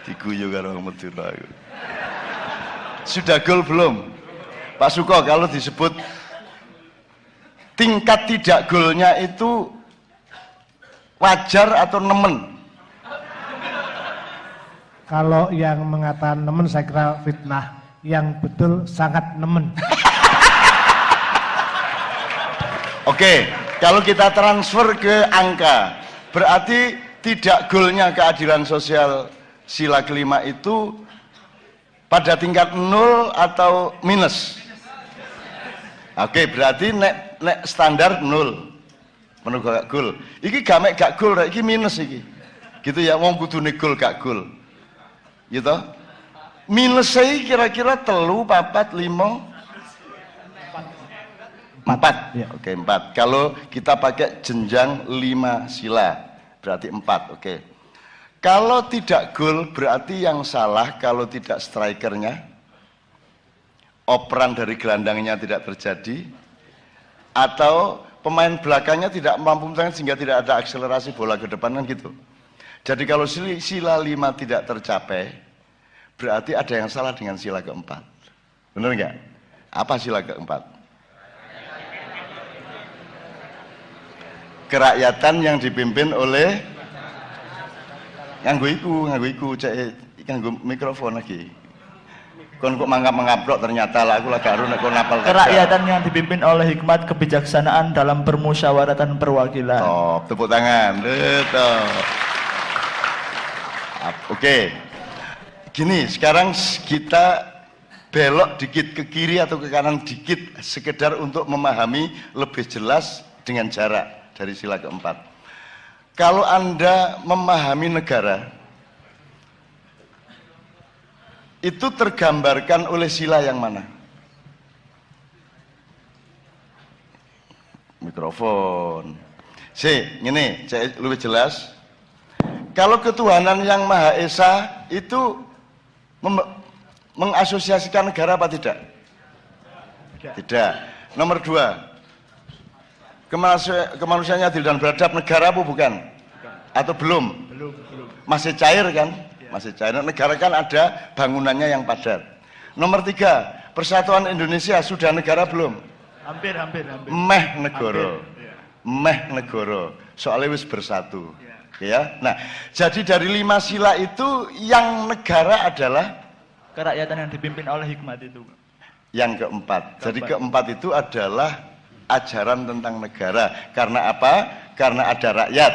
Diguyu karo Madura. Sudah gol belum? Pak Suko, kalau disebut tingkat tidak golnya itu wajar atau nemen? Kalau yang mengatakan nemen saya kira fitnah, yang betul sangat nemen. Oke, kalau kita transfer ke angka, berarti tidak golnya keadilan sosial sila kelima itu pada tingkat 0 atau minus? Oke, berarti nek standar 0 menurut gak gol. Iki gamek gak gol, iki minus iki. Gitu ya, wong kudune gol gak gol. Gitu. Minus saya kira-kira 3, 4, 5, 4. Ya. Oke, 4. Kalau kita pakai jenjang 5 sila, berarti 4. Oke. Kalau tidak gol, berarti yang salah kalau tidak strikernya, operan dari gelandangnya tidak terjadi, atau pemain belakangnya tidak mampu menang sehingga tidak ada akselerasi bola ke depan, kan gitu. Jadi kalau sila 5 tidak tercapai, berarti ada yang salah dengan sila keempat. Benar nggak? Apa sila keempat? Kerakyatan yang dipimpin oleh nganggo iku cek nganggo mikrofon lagi. Kon kok mangap-mangaprok ternyata lah aku lagi nek kon napal kerakyatan yang dipimpin oleh hikmat kebijaksanaan dalam permusyawaratan perwakilan. Oh, tepuk tangan. Betul. Oke. Gini, sekarang kita belok dikit ke kiri atau ke kanan dikit sekedar untuk memahami lebih jelas dengan jarak dari sila keempat. Kalau Anda memahami negara, itu tergambarkan oleh sila yang mana? Mikrofon. Ini saya lebih jelas. Kalau ketuhanan yang Maha Esa itu mengasosiasikan negara apa tidak? Tidak. Nomor 2, kemanusiaan adil dan beradab negara apa bukan? Atau belum? Belum. Masih cair kan? Masih cair. Negara kan ada bangunannya yang padat. Nomor 3, persatuan Indonesia sudah negara belum? Hampir. Meh negara. Meh negara. Soalnya wis bersatu. Ya. Nah, jadi dari 5 sila itu yang negara adalah kerakyatan yang dipimpin oleh hikmat itu. Yang keempat. Jadi keempat itu adalah ajaran tentang negara. Karena apa? Karena ada rakyat,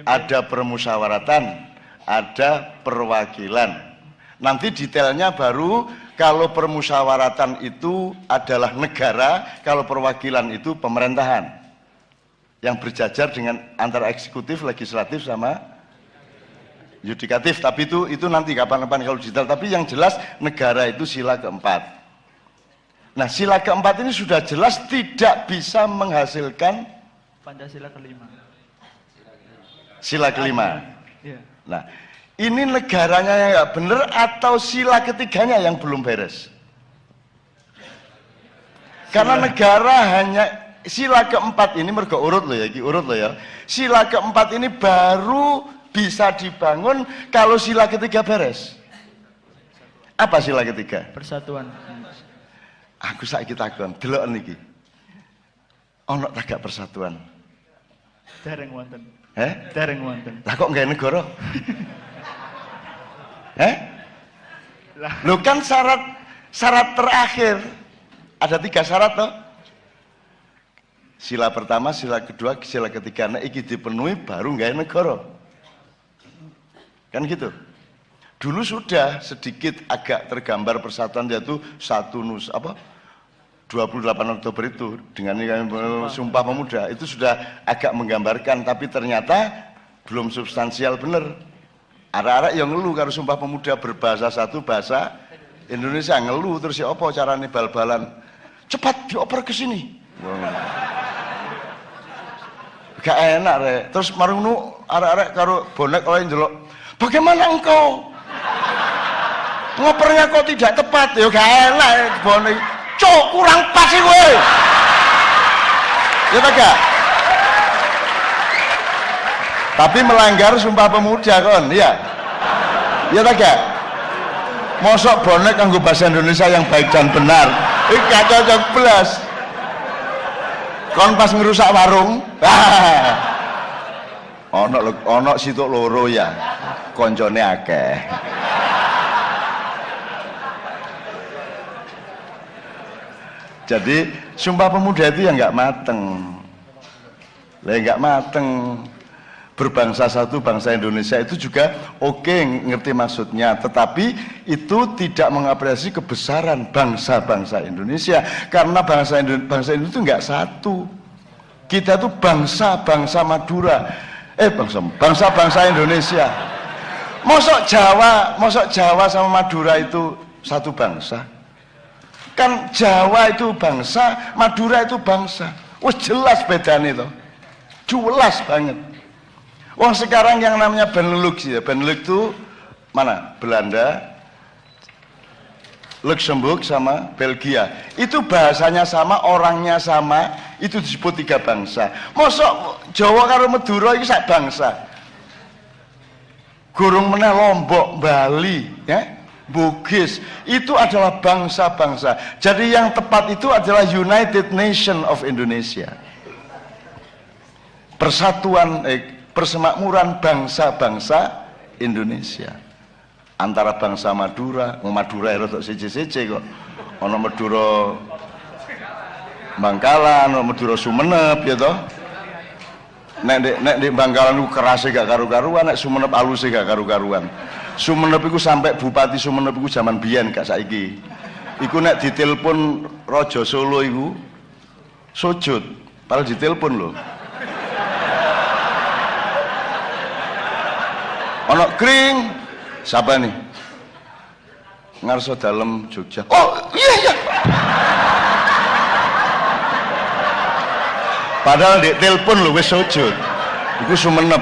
ada permusyawaratan, ada perwakilan. Nanti detailnya baru kalau permusyawaratan itu adalah negara, kalau perwakilan itu pemerintahan. Yang berjajar dengan antara eksekutif, legislatif sama yudikatif. Tapi itu nanti kapan-kapan kalau detail. Tapi yang jelas negara itu sila keempat. Nah, sila keempat ini sudah jelas tidak bisa menghasilkan Pancasila kelima. Sila kelima. Ya. Nah, ini negaranya yang nggak benar atau sila ketiganya yang belum beres? Karena negara hanya sila keempat ini mergo urut loh ya, urut loh ya. Sila keempat ini baru bisa dibangun kalau sila ketiga beres. Apa sila ketiga? Persatuan. Aku saiki takon, delok niki. Ono tak gak persatuan? Dereng wonten. Dereng wonten. Lah kok nggak negara? Lah. Lo kan syarat terakhir ada 3 syarat toh. Sila pertama, sila kedua, sila ketiga. Nah, iki dipenuhi baru nggak negara. Kan gitu. Dulu sudah sedikit agak tergambar persatuan, yaitu 28 Oktober itu dengan Sumpah Pemuda itu sudah agak menggambarkan, tapi ternyata belum substansial bener. Arek-arek yang ngeluh karo Sumpah Pemuda berbahasa satu bahasa Indonesia, ngeluh terus ya apa carane bal-balan, cepat dioper ke sini. Gak enak rek. Terus marungnu arek-arek karo bonek oleh ndelok, bagaimana engkau ngopernya kok tidak tepat? Ya gak enak bonek. Cok, kurang pas sih gue. Ya tak gak? Tapi melanggar Sumpah Pemuda kon, ya. Ya tak gak? Mosok bonek kanggo bahasa Indonesia yang baik dan benar. Iki gak cocok belas. Kon pas ngerusak warung. Ono situk loro ya. Koncone akeh. Jadi Sumpah Pemuda itu yang nggak mateng. Lah nggak mateng. Berbangsa satu, bangsa Indonesia itu juga oke, ngerti maksudnya, tetapi itu tidak mengapresiasi kebesaran bangsa-bangsa Indonesia, karena bangsa Indonesia itu nggak satu. Kita itu bangsa-bangsa Madura, bangsa-bangsa Indonesia. Mosok Jawa sama Madura itu satu bangsa? Kan Jawa itu bangsa, Madura itu bangsa. Wah jelas bedanya itu, jelas banget. Wong sekarang yang namanya Benelux ya, Benelux itu mana? Belanda, Luxembourg sama Belgia. Itu bahasanya sama, orangnya sama, itu disebut tiga bangsa. Mosok Jawa karo Madura iki sak bangsa. Gurung meneh Lombok, Bali, ya, Bugis, itu adalah bangsa-bangsa. Jadi yang tepat itu adalah United Nation of Indonesia. Persatuan persemakmuran bangsa-bangsa Indonesia. Antara bangsa Madura, Madura itu siji-siji kok. Ono Madura Bangkalan, ono Madura Sumenep ya toh. Nek di Bangkalan itu kerasnya gak karu-karuan, nek Sumenep halusnya gak karu-karuan. Sumenep itu sampai Bupati Sumenep itu zaman biyen gak saiki. Iku nek ditelepon Raja Solo itu sujud, padahal ditelepon loh. Ono kring, siapa nih? Ngarso dalam Jogja. Oh iya. Padahal di telepon lu wis sujud. Iku Sumenep.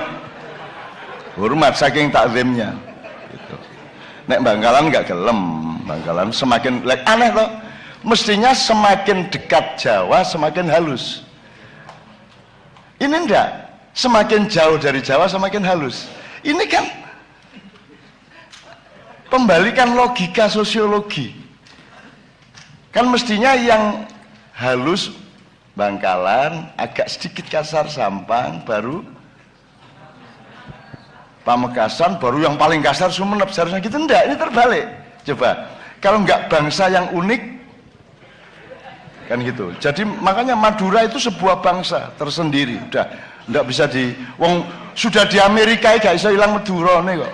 Hormat saking takzimnya. Gitu. Nek Bangkalan nggak gelem, Bangkalan semakin aneh loh. Mestinya semakin dekat Jawa semakin halus. Ini enggak, semakin jauh dari Jawa semakin halus. Ini kan pembalikan logika sosiologi. Kan mestinya yang halus Bangkalan, agak sedikit kasar Sampang, baru Pamekasan, baru yang paling kasar Sumenep. Seharusnya gitu, enggak, ini terbalik. Coba, kalau enggak bangsa yang unik, kan gitu. Jadi makanya Madura itu sebuah bangsa tersendiri. Udah, enggak bisa sudah di Amerika gak bisa hilang Madura nih kok.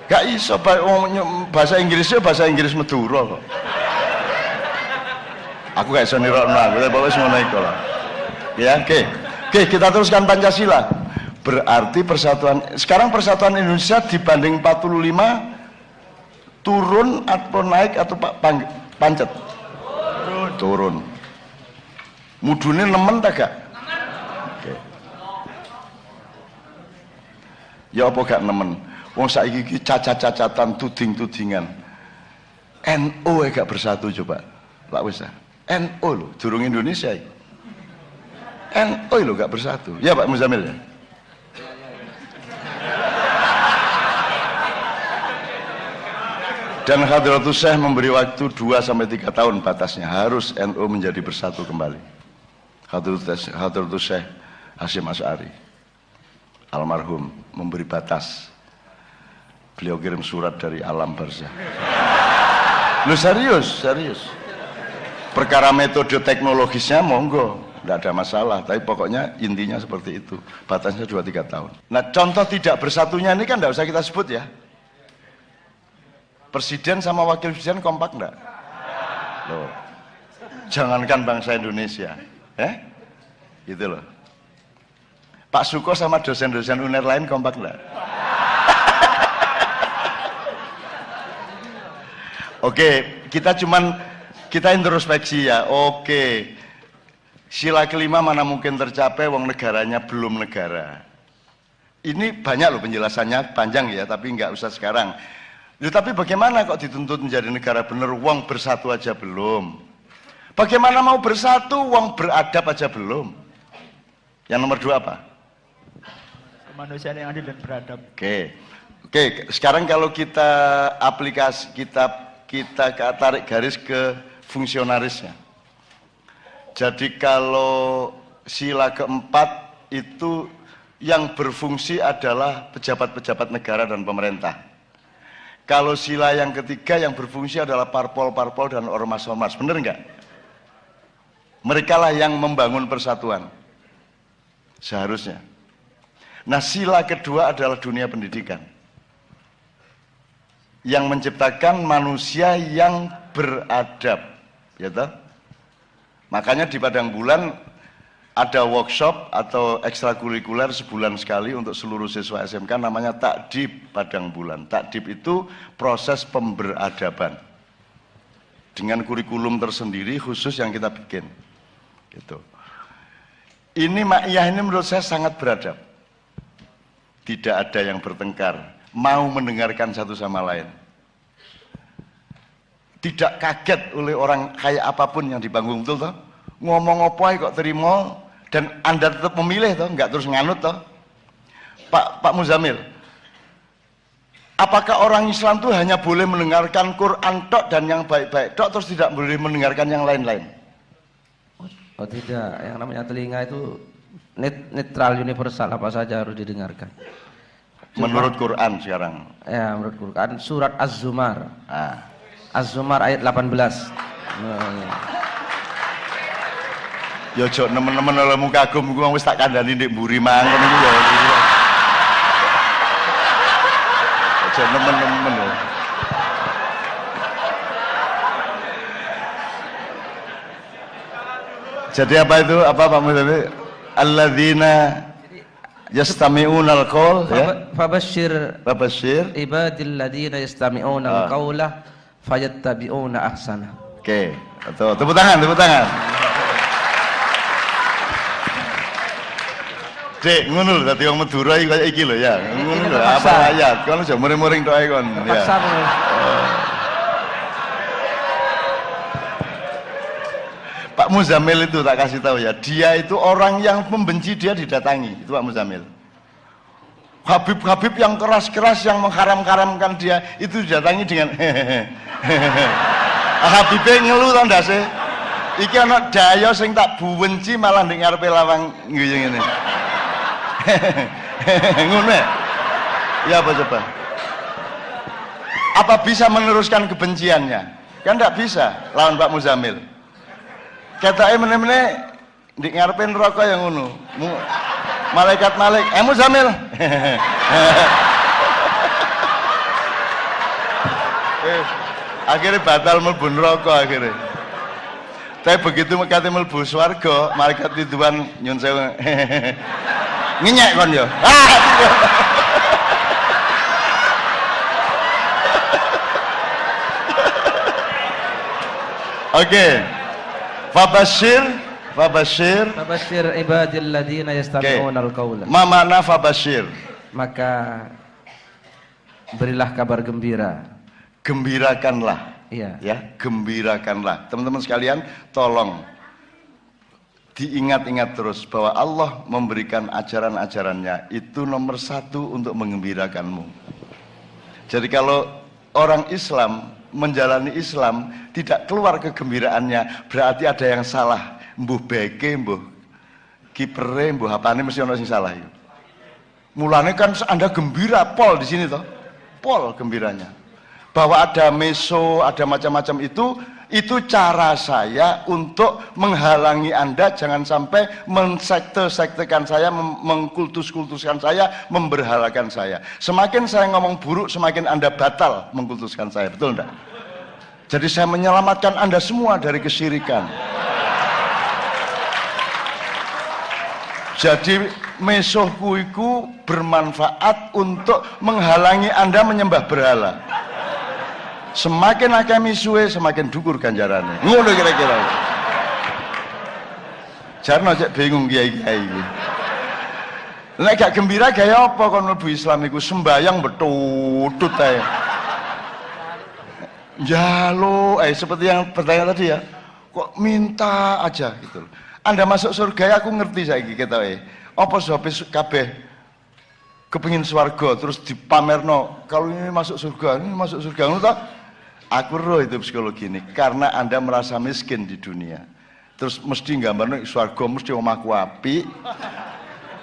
Gak iso bahasa Inggrisnya bahasa Inggris Madura kok. Aku gak iso nirokno aku, tapi wis ngono iku lho. Ya, oke, kita teruskan Pancasila. Berarti sekarang persatuan Indonesia dibanding 45 turun atau naik atau pancet? Turun. Mudune nemen ta gak? Oke. Ya apa gak nemen? Wong saiki iki cacat-cacatan, tuding-tudingan. NU gak bersatu coba. Lah wis ah. NU lho, durung Indonesia iki. NU lho gak bersatu. Ya Pak Muzamil ya. Dan Hadratus Syekh memberi waktu 2-3 tahun batasnya, harus NU menjadi bersatu kembali. Hadratus Syekh Hasyim Asy'ari almarhum memberi batas. Beliau kirim surat dari alam barzah. Lu serius. Perkara metode teknologisnya monggo, tidak ada masalah, tapi pokoknya intinya seperti itu. Batasnya 2-3 tahun. Nah, contoh tidak bersatunya ini kan tidak usah kita sebut ya. Presiden sama wakil presiden kompak enggak? Loh. Jangankan bangsa Indonesia, gitu loh. Pak Suko sama dosen-dosen UNER lain kompak enggak? Oke, kita introspeksi ya. Oke. Sila kelima mana mungkin tercapai wong negaranya belum negara. Ini banyak loh penjelasannya, panjang ya, tapi nggak usah sekarang. Tapi bagaimana kok dituntut menjadi negara bener, wong bersatu aja belum? Bagaimana mau bersatu, wong beradab aja belum? Yang nomor 2 apa? Manusia yang adil dan beradab. Oke. Oke, sekarang kalau kita aplikasi kita tarik garis ke fungsionarisnya. Jadi kalau sila keempat itu yang berfungsi adalah pejabat-pejabat negara dan pemerintah. Kalau sila yang ketiga yang berfungsi adalah parpol-parpol dan ormas-ormas, benar enggak? Mereka lah yang membangun persatuan, seharusnya. Nah, sila kedua adalah dunia pendidikan, yang menciptakan manusia yang beradab, ya toh? Makanya di Padang Bulan ada workshop atau ekstrakurikuler sebulan sekali untuk seluruh siswa SMK, namanya Takdib Padang Bulan. Takdib itu proses pemberadaban dengan kurikulum tersendiri khusus yang kita bikin. Gitu. Ini Ma'iyah ini menurut saya sangat beradab. Tidak ada yang bertengkar, mau mendengarkan satu sama lain. Tidak kaget oleh orang kayak apapun yang di panggung, betul toh? Ngomong apa kok terima, dan Anda tetap memilih toh, nggak terus nganut toh. Pak Muzamil, apakah orang Islam itu hanya boleh mendengarkan Quran tok dan yang baik-baik tok, terus tidak boleh mendengarkan yang lain-lain? Oh tidak, yang namanya telinga itu netral, universal, apa saja harus didengarkan. Menurut Quran sekarang. Ya, menurut Quran surat Az-Zumar. Ah. Az-Zumar ayat 18. Ya jok nemen-nemen olehmu kagum iku wis tak kandhani ndek mburi mangkon iku ya. Jok nemen-nemen lho. Jadi apa itu? Apa Pak Muzamil? Alladzina yastami'unal qaul ya. Fabashshir ibadil ladzina yastami'unal qaula fayattabi'una ahsana. Oke, betul. Tepuk tangan, tepuk tangan. Dek, ngono lho dadi wong Madura iki kaya iki lho ya. Ngono lho, apa ayat? Kon aja muring-muring tok ae kon. Ya. Pak Muzamil itu tak kasih tahu ya, dia itu orang yang membenci dia didatangi, itu Pak Muzamil. Habib-habib yang keras-keras yang mengharam-haramkan dia itu didatangi dengan Habibnya ngeluh tau ndak sih? Iki ana daya sing tak buwenci malah ndek ngarepe lawang guyu ngene. Ngono ya apa coba? Apa bisa meneruskan kebenciannya? Kan tidak bisa lawan Pak Muzamil. Katanya meneh-meneh di ngarepe neraka yang ngono. Malaikat Malik, Muzamil. Akhirnya batal mlebu neraka akhirnya. Tapi begitu kate mlebu swarga, malaikat Ridwan nyun sewu. Ngenyek kon yo. Oke. Fabashir ibadil ladzina yastami'unal qaula. Ma makna fabashir? Maka berilah kabar gembira. Gembirakanlah. Iya. Ya, gembirakanlah. Teman-teman sekalian, tolong diingat-ingat terus bahwa Allah memberikan ajaran-ajarannya itu nomor satu untuk mengembirakanmu. Jadi kalau orang Islam menjalani Islam tidak keluar kegembiraannya, berarti ada yang salah. Mbuh beke, mbuh kipere, mbuh apane mesti ono sing salah itu. Mulane kan Anda gembira pol di sini toh. Pol gembiranya. Bahwa ada meso, ada macam-macam itu cara saya untuk menghalangi Anda jangan sampai mensekte-sektekan saya, mengkultus-kultuskan saya, memberhalakan saya. Semakin saya ngomong buruk, semakin Anda batal mengkultuskan saya, betul enggak? Jadi saya menyelamatkan Anda semua dari kesyirikan. Jadi mesohku itu bermanfaat untuk menghalangi Anda menyembah berhala. Semakin akeh misuwe semakin dhuwur ganjarane. Ngono kira-kira. Jarno cek bingung kiai-kiai iki. Nek gak gembira gaya apa kon mlebu Islam iku sembayang betutut ae. Jalo, seperti yang pertanyaan tadi ya. Kok minta aja gitu. Anda masuk surga aku ngerti saiki ketoke. Apa sebab kabeh kepingin swarga terus dipamerno kalau ini masuk surga, ini masuk surga, ngono toh? Aku roh itu psikologi ini karena Anda merasa miskin di dunia. Terus mesti gambarno swarga mesti omahku apik,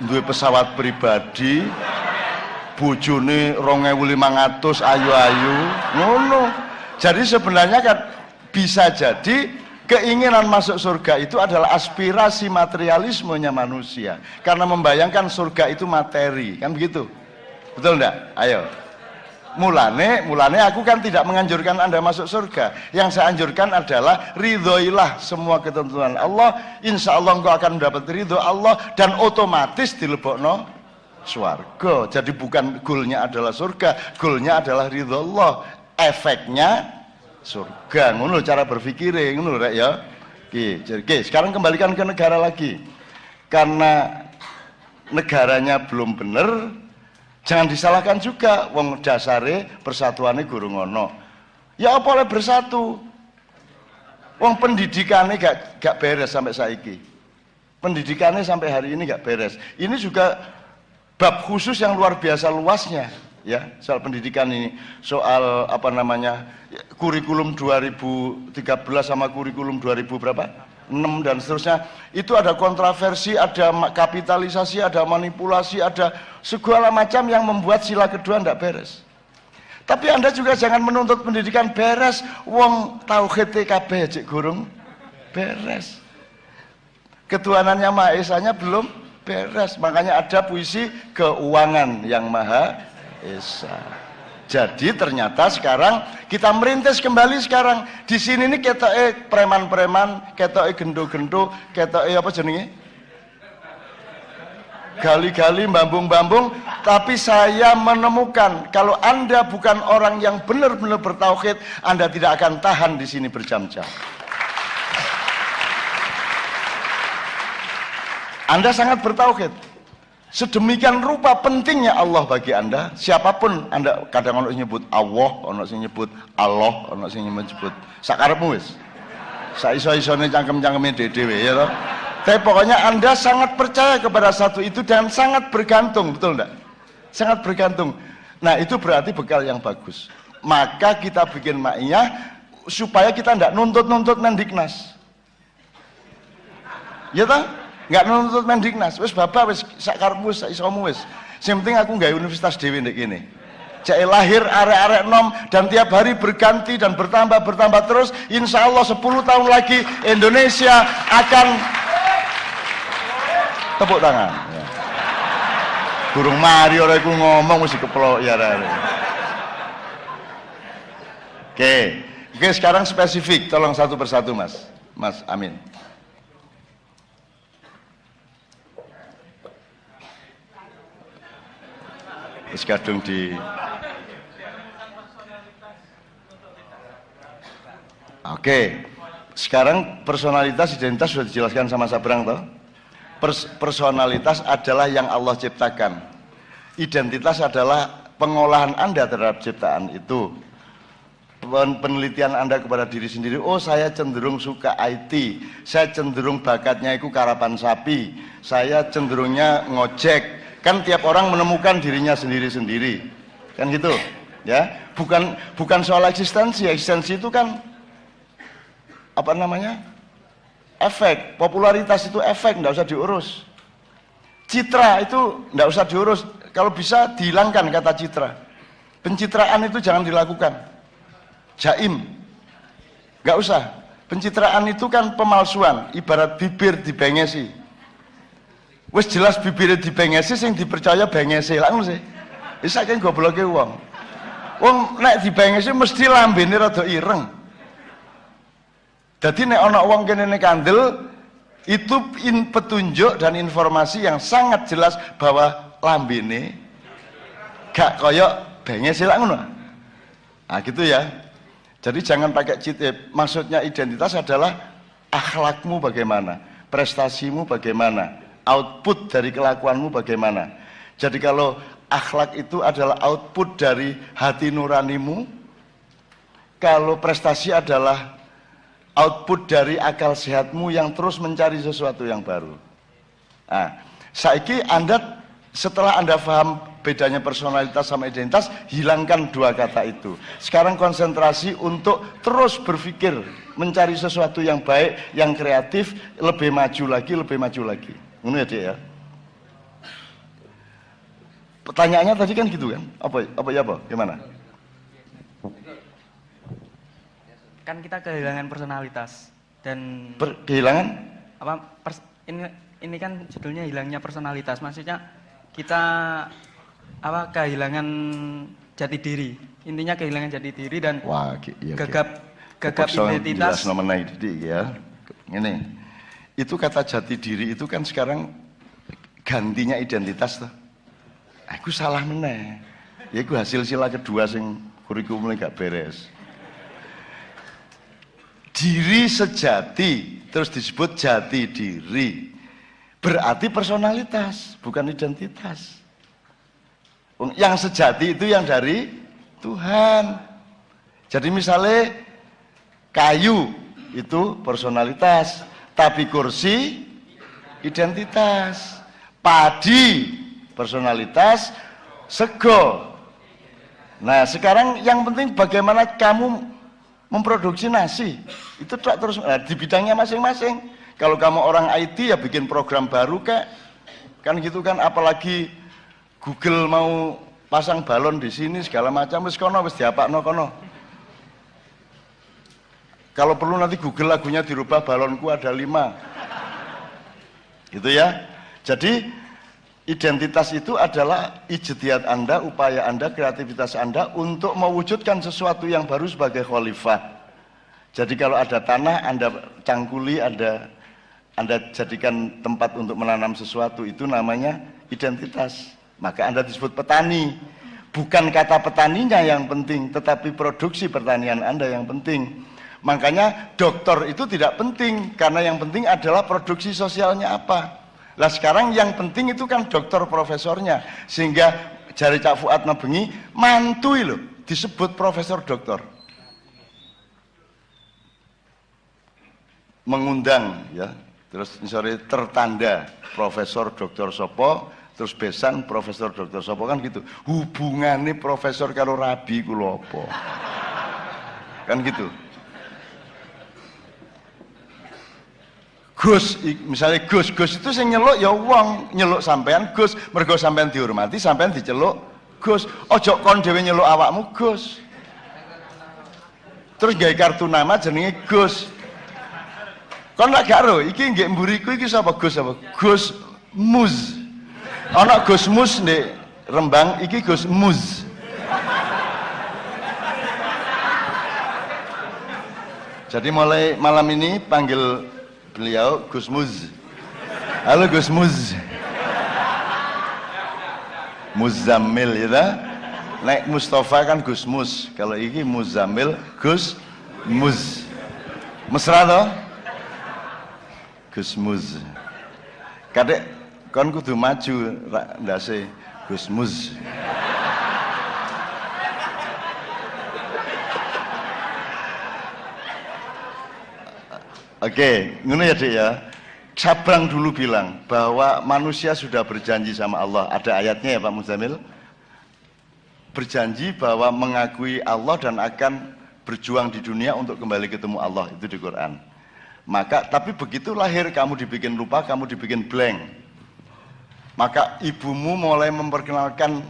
duwe pesawat pribadi, bojone 2.500 ayu-ayu, ngono. Jadi sebenarnya kan bisa jadi keinginan masuk surga itu adalah aspirasi materialismenya manusia karena membayangkan surga itu materi, kan begitu, betul enggak? Ayo, mulane aku kan tidak menganjurkan Anda masuk surga. Yang saya anjurkan adalah ridhoilah semua ketentuan Allah, insya Allah engkau akan mendapat ridho Allah dan otomatis dilebokno swarga. Jadi bukan goalnya adalah surga, goalnya adalah ridho Allah, efeknya surga. Ngono cara berpikirnya, ngono rek ya. Oke, sekarang kembalikan ke negara lagi. Karena negaranya belum bener, jangan disalahkan juga. Wong dasare persatuannya guru ngono. Ya apa oleh bersatu? Wong pendidikannya gak beres sampai saiki. Pendidikannya sampai hari ini gak beres. Ini juga bab khusus yang luar biasa luasnya. Ya, soal pendidikan ini, soal apa namanya, kurikulum 2013 sama kurikulum 2000 berapa? 6 dan seterusnya. Itu ada kontroversi, ada kapitalisasi, ada manipulasi, ada segala macam yang membuat sila kedua tidak beres. Tapi Anda juga jangan menuntut pendidikan beres, wong tauhid TKB cek gurung beres. Ketuhanannya Maha Esanya belum beres. Makanya ada puisi keuangan yang Maha Esa. Jadi ternyata sekarang kita merintis kembali sekarang. Di sini nih ketoke preman-preman, ketoke gendo-gendo, ketoke apa jenenge? Gali-gali, bambung-bambung. Tapi saya menemukan kalau Anda bukan orang yang benar-benar bertauhid, Anda tidak akan tahan di sini berjam-jam. Anda sangat bertauhid. Sedemikian rupa pentingnya Allah bagi Anda. Siapapun Anda, kadang ono nyebut Allah, ono sing nyebut Allah, ono sing nyebut sakarepmu wis. Saiso-isone cangkem-cangkeme dhewe ya toh. Tapi pokoknya Anda sangat percaya kepada satu itu dan sangat bergantung, betul enggak? Sangat bergantung. Nah, itu berarti bekal yang bagus. Maka kita bikin ma'iyah supaya kita enggak nuntut-nuntut Mendiknas. Ya toh? Nggak nuntut Mendiknas, wis bapak wis sak karepmu sak isomu wis. Sing penting aku nggawe universitas dhewe ndek kene. Cek lahir arek-arek nom dan tiap hari berganti dan bertambah terus. Insya Allah 10 tahun lagi Indonesia akan tepuk tangan. Ya. Burung mari ora iku ngomong mesti keplok ya arek. Oke, sekarang spesifik, tolong satu persatu Mas Amin. Kadung di Oke, sekarang personalitas identitas sudah dijelaskan sama Sabrang toh. Personalitas adalah yang Allah ciptakan. Identitas adalah pengolahan Anda terhadap ciptaan itu. Penelitian Anda kepada diri sendiri, oh saya cenderung suka IT, saya cenderung bakatnya itu karapan sapi, saya cenderungnya ngojek. Kan tiap orang menemukan dirinya sendiri-sendiri, kan gitu, ya. Bukan soal eksistensi itu kan apa namanya? Efek, popularitas itu efek, nggak usah diurus. Citra itu nggak usah diurus, kalau bisa dihilangkan kata citra. Pencitraan itu jangan dilakukan. Jaim, nggak usah. Pencitraan itu kan pemalsuan, ibarat bibir dibengesi. Wis jelas bibirnya dibengesi, sing dipercaya bengesi lah ngono sih. Wis saking gobloke wong. Wong nek dibengesi mesti lambene rada ireng. Dadi nek ana wong kene kandel itu petunjuk dan informasi yang sangat jelas bahwa lambene gak koyok bengesi lah ngono. Nah gitu ya. Jadi jangan pakai citip. Maksudnya identitas adalah akhlakmu bagaimana, prestasimu bagaimana, output dari kelakuanmu bagaimana. Jadi kalau akhlak itu adalah output dari hati nuranimu, kalau prestasi adalah output dari akal sehatmu yang terus mencari sesuatu yang baru. Nah, saiki Anda setelah Anda paham bedanya personalitas sama identitas, hilangkan dua kata itu. Sekarang konsentrasi untuk terus berpikir, mencari sesuatu yang baik, yang kreatif, lebih maju lagi, lebih maju lagi. Ini ya, Dek ya. Pertanyaannya tadi kan gitu kan? Apa? Gimana? Kan kita kehilangan personalitas dan Kehilangan? ini kan judulnya hilangnya personalitas, maksudnya kita kehilangan jati diri, intinya kehilangan jati diri dan gagap identitas. Ya. Ini itu kata jati diri itu kan sekarang gantinya identitas tuh. Aku salah meneh. Ya aku hasil sila kedua sing kurikulumnya gak beres. Diri sejati terus disebut jati diri, berarti personalitas bukan identitas. Yang sejati itu yang dari Tuhan. Jadi misalnya kayu itu personalitas, tapi kursi identitas, padi personalitas, sego. Nah sekarang yang penting bagaimana kamu memproduksi nasi itu terus di bidangnya masing-masing. Kalau kamu orang IT ya bikin program baru kan gitu kan, apalagi Google mau pasang balon di sini segala macam, wis kono wis diapakno kono. Kalau perlu nanti Google lagunya dirubah, balonku ada 5 gitu ya. Jadi identitas itu adalah ijtihad Anda, upaya Anda, kreativitas Anda untuk mewujudkan sesuatu yang baru sebagai khalifah. Jadi kalau ada tanah Anda cangkuli, Anda jadikan tempat untuk menanam sesuatu, itu namanya identitas. Maka Anda disebut petani. Bukan kata petaninya yang penting, tetapi produksi pertanian Anda yang penting. Makanya dokter itu tidak penting, karena yang penting adalah produksi sosialnya apa. Lah sekarang yang penting itu kan dokter profesornya, sehingga jari Cak Fuad Nabengi mantui loh disebut profesor dokter. Mengundang ya, terus misalnya tertanda profesor dokter sopo, terus besan profesor dokter sopo kan gitu. Hubungannya profesor karo rabi kula apa? Kan gitu. Gus, misalnya Gus itu sing nyeluk ya wong, nyeluk sampean Gus, mergo sampean dihormati, sampean diceluk Gus. Ojo kon dhewe nyeluk awakmu Gus. Terus gawe kartu nama jenenge Gus. Kon lak gak ro, iki nggih mburiku iki sapa Gus apa? Gus Muz. Ana Gus Mus ndek Rembang, iki Gus Muz. Jadi mulai malam ini panggil beliau Gus Muz. Halo Gus Muz. Muzammil ya. Nek Mustafa kan Gus Mus. Kalau ini Muzammil Gus Muz. Mesra toh? Gus Muz. Kadek kon kudu maju ndase Gus Muz. Oke, ngono ya Dek ya. Sabrang dulu bilang bahwa manusia sudah berjanji sama Allah. Ada ayatnya ya Pak Muzamil. Berjanji bahwa mengakui Allah dan akan berjuang di dunia untuk kembali ketemu Allah, itu di Quran. Maka tapi begitu lahir kamu dibikin lupa, kamu dibikin blank. Maka ibumu mulai memperkenalkan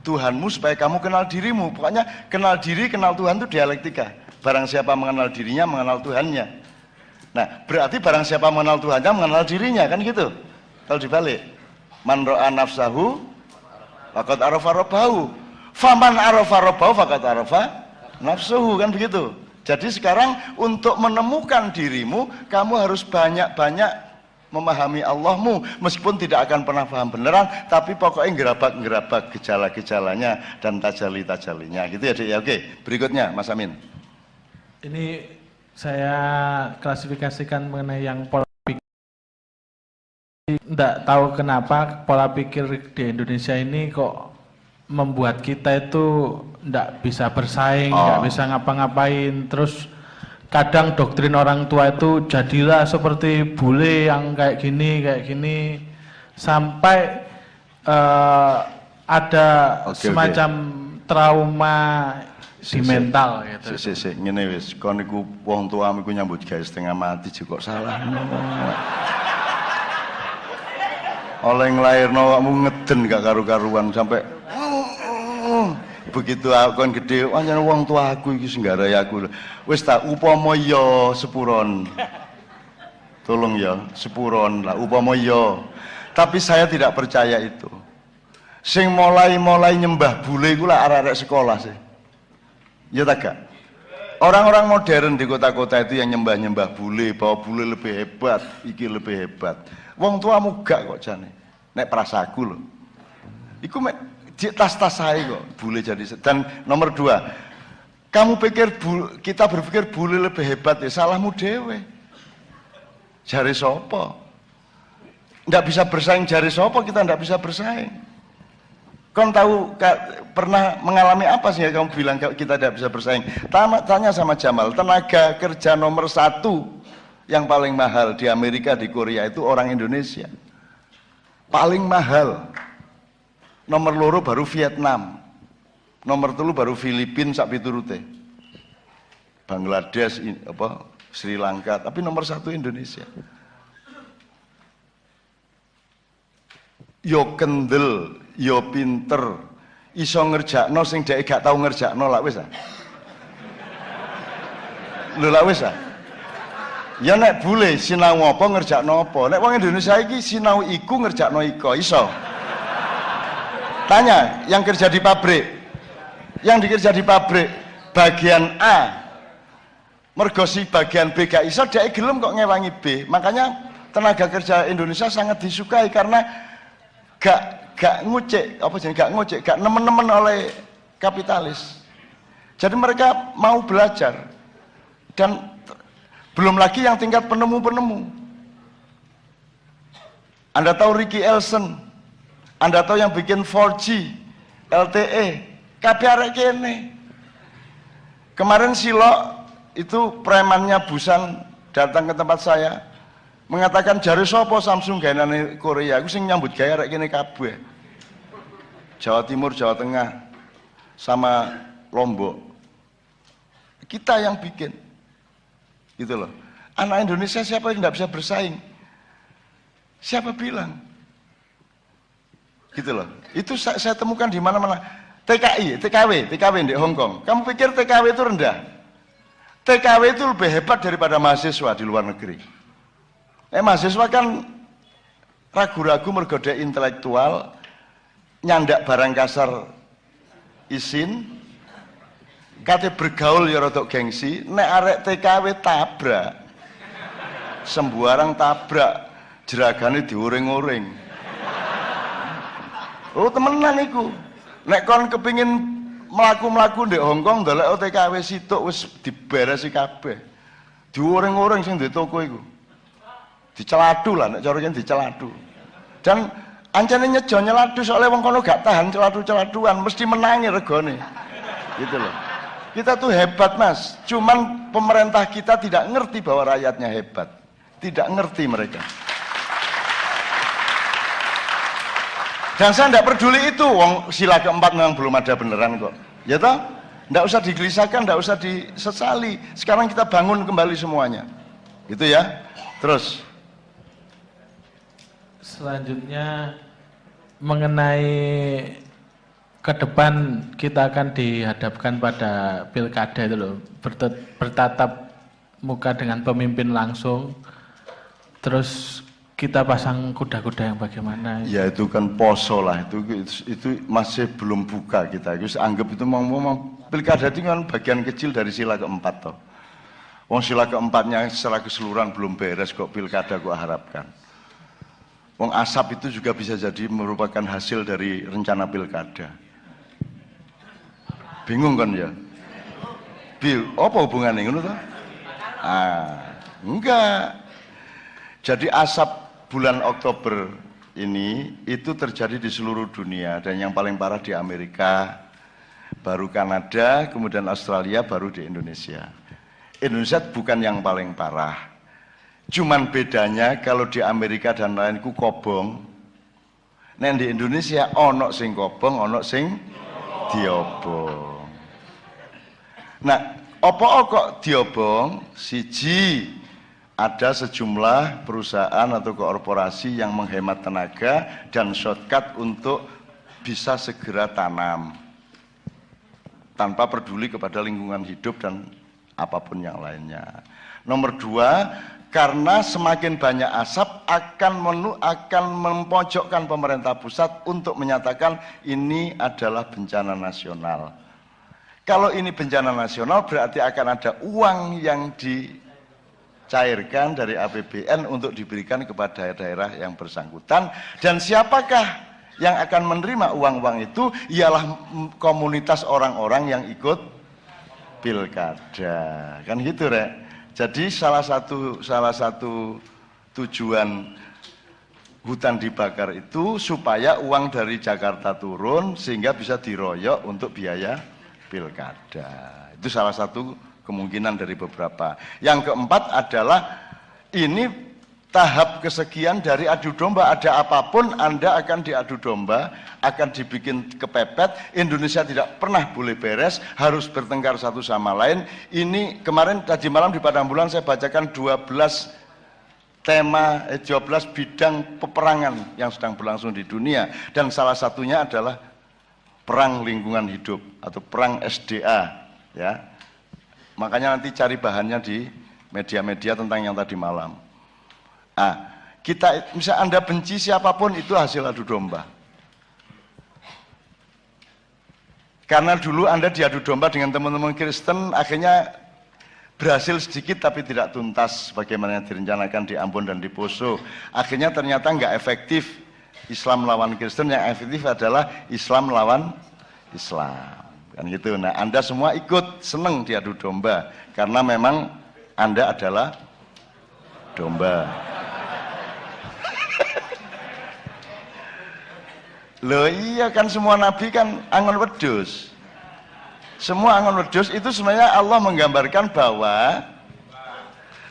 Tuhanmu supaya kamu kenal dirimu. Pokoknya kenal diri, kenal Tuhan itu dialektika. Barang siapa mengenal dirinya, mengenal Tuhannya. Nah, berarti barang siapa mengenal Tuhannya, mengenal dirinya, kan gitu. Kalau dibalik, man ro'a nafsahu faqad arafa rabbahu, faman arafa rabbahu faqad arafa nafsuhu, kan begitu. Jadi sekarang untuk menemukan dirimu, kamu harus banyak-banyak memahami Allahmu, meskipun tidak akan pernah paham beneran, tapi pokoknya ngerabak gejala-gejalanya dan tajali-tajalinya, gitu ya Dek ya. Oke, berikutnya Mas Amin. Ini saya klasifikasikan mengenai yang pola pikir. Tidak tahu kenapa pola pikir di Indonesia ini kok membuat kita itu tidak bisa bersaing, tidak bisa ngapa-ngapain. Terus kadang doktrin orang tua itu jadilah seperti bule yang kayak gini, sampai ada Oke, semacam trauma di mental gitu. Sik ngene wis, kon niku wong tuamu iku nyambut gawe setengah mati juga kok salah. Oleh nglairno awakmu ngeden gak karu-karuan sampai begitu kon gede pancen wong tuaku iki sing nggarai aku. Wis tak upama ya sepuron. Tolong ya, sepuron lah upama ya. Tapi saya tidak percaya itu. Sing mulai nyembah bule iku lah arek-arek sekolah sih. Ya tak gak? Orang-orang modern di kota-kota itu yang nyembah-nyembah bule, bahwa bule lebih hebat, iki lebih hebat. Wong tuamu gak kok jane. Nek prasaku lho. Iku mek di tas-tas saya kok bule jadi. Dan nomor 2, kamu pikir kita berpikir bule lebih hebat ya salahmu dewe. Jari sopo? Ndak bisa bersaing jari sopo, kita ndak bisa bersaing. Kau tahu pernah mengalami apa sih kamu bilang kita tidak bisa bersaing? Tanya sama Jamal, tenaga kerja nomor 1 yang paling mahal di Amerika, di Korea itu orang Indonesia. Paling mahal. Nomor 2 baru Vietnam. Nomor 3 baru Filipina sak piturute. Bangladesh, Sri Lanka, tapi nomor 1 Indonesia. Yo kendel, yo pinter, iso ngerjakno sing dhek gak tau ngerjakno lak wis ah. Lho lak wis ah. Ya nek bule sinau apa ngerjakno apa. Nek wong Indonesia iki sinau iku ngerjakno iko iso. Tanya yang kerja di pabrik. Yang dikerja di pabrik bagian A. Mergo si bagian B gak iso dhek gelem kok ngewangi B. Makanya tenaga kerja Indonesia sangat disukai karena gak ngucek, gak nemen-nemen oleh kapitalis. Jadi mereka mau belajar. Dan belum lagi yang tingkat penemu-penemu. Anda tahu Ricky Elson, Anda tahu yang bikin 4G, LTE, kabeh arek kene. Kemarin Silo itu premannya Busan datang ke tempat saya. Mengatakan jari sopo Samsung gaenane Korea, aku sing nyambut gawe arek kene kabeh. Jawa Timur, Jawa Tengah, sama Lombok. Kita yang bikin. Gitu loh. Anak Indonesia siapa yang tidak bisa bersaing? Siapa bilang? Gitu loh. Itu saya temukan di mana-mana. TKW di Hong Kong. Kamu pikir TKW itu rendah? TKW itu lebih hebat daripada mahasiswa di luar negeri. Mahasiswa kan ragu-ragu mergoda intelektual, nyandak barang kasar isin, kate bergaul ya rodok gengsi, nek arek TKW tabrak, sembuarang tabrak, jeragane diuring-uring. Oh temenan iku, nek kon kepingin melaku-melaku di Hongkong, ndelok TKW sitok wis diberesi kabeh, diuring-uring sing di toko iku. Diceladu lah, nek cara kene diceladu. Dan ancane nyejo nyeladu soalnya wong kono gak tahan celadu-celaduan, mesti menangi regane. Gitu loh. Kita tuh hebat Mas, cuman pemerintah kita tidak ngerti bahwa rakyatnya hebat. Tidak ngerti mereka. Dan saya tidak peduli itu, wong sila keempat memang belum ada beneran kok. Ya toh? Tidak usah digelisahkan, tidak usah disesali. Sekarang kita bangun kembali semuanya. Gitu ya. Terus selanjutnya mengenai ke depan kita akan dihadapkan pada pilkada itu loh, bertatap muka dengan pemimpin langsung, terus kita pasang kuda-kuda yang bagaimana? Ya itu kan poso lah, itu masih belum buka kita. Terus anggap itu mau pilkada itu kan bagian kecil dari sila keempat toh. Wong sila keempatnya secara keseluruhan belum beres kok pilkada kok harapkan. Wong asap itu juga bisa jadi merupakan hasil dari rencana pilkada. Bingung kan ya? Apa hubungannya ngono toh? Enggak. Jadi asap bulan Oktober ini itu terjadi di seluruh dunia dan yang paling parah di Amerika, baru Kanada, kemudian Australia, baru di Indonesia. Indonesia bukan yang paling parah. Cuman bedanya kalau di Amerika dan lain ku kobong, Nek di Indonesia ono sing kobong, ono sing diobong. Nah, apa kok diobong? Siji, ada sejumlah perusahaan atau korporasi yang menghemat tenaga dan shortcut untuk bisa segera tanam tanpa peduli kepada lingkungan hidup dan apapun yang lainnya. Nomor dua, karena semakin banyak asap akan mempojokkan pemerintah pusat untuk menyatakan ini adalah bencana nasional. Kalau ini bencana nasional berarti akan ada uang yang dicairkan dari APBN untuk diberikan kepada daerah yang bersangkutan, dan siapakah yang akan menerima uang-uang itu? Ialah komunitas orang-orang yang ikut pilkada, kan gitu, Rek. Jadi salah satu tujuan hutan dibakar itu supaya uang dari Jakarta turun sehingga bisa diroyok untuk biaya pilkada. Itu salah satu kemungkinan dari beberapa. Yang keempat adalah ini tahap kesekian dari adu domba. Ada apapun Anda akan diadu domba, akan dibikin kepepet. Indonesia tidak pernah boleh beres, harus bertengkar satu sama lain. Ini kemarin tadi malam di Padang Bulan saya bacakan 12 bidang peperangan yang sedang berlangsung di dunia, dan salah satunya adalah perang lingkungan hidup atau perang SDA, ya. Makanya nanti cari bahannya di media-media tentang yang tadi malam. Nah, kita misalnya Anda benci siapapun, itu hasil adu domba. Karena dulu Anda diadu domba dengan teman-teman Kristen, akhirnya berhasil sedikit tapi tidak tuntas bagaimana yang direncanakan di Ambon dan di Poso. Akhirnya ternyata nggak efektif. Islam lawan Kristen, yang efektif adalah Islam lawan Islam. Kan gitu. Nah, Anda semua ikut seneng diadu domba karena memang Anda adalah domba. Loh iya, kan semua nabi kan angon wedhus. Semua angon wedhus itu sebenarnya Allah menggambarkan bahwa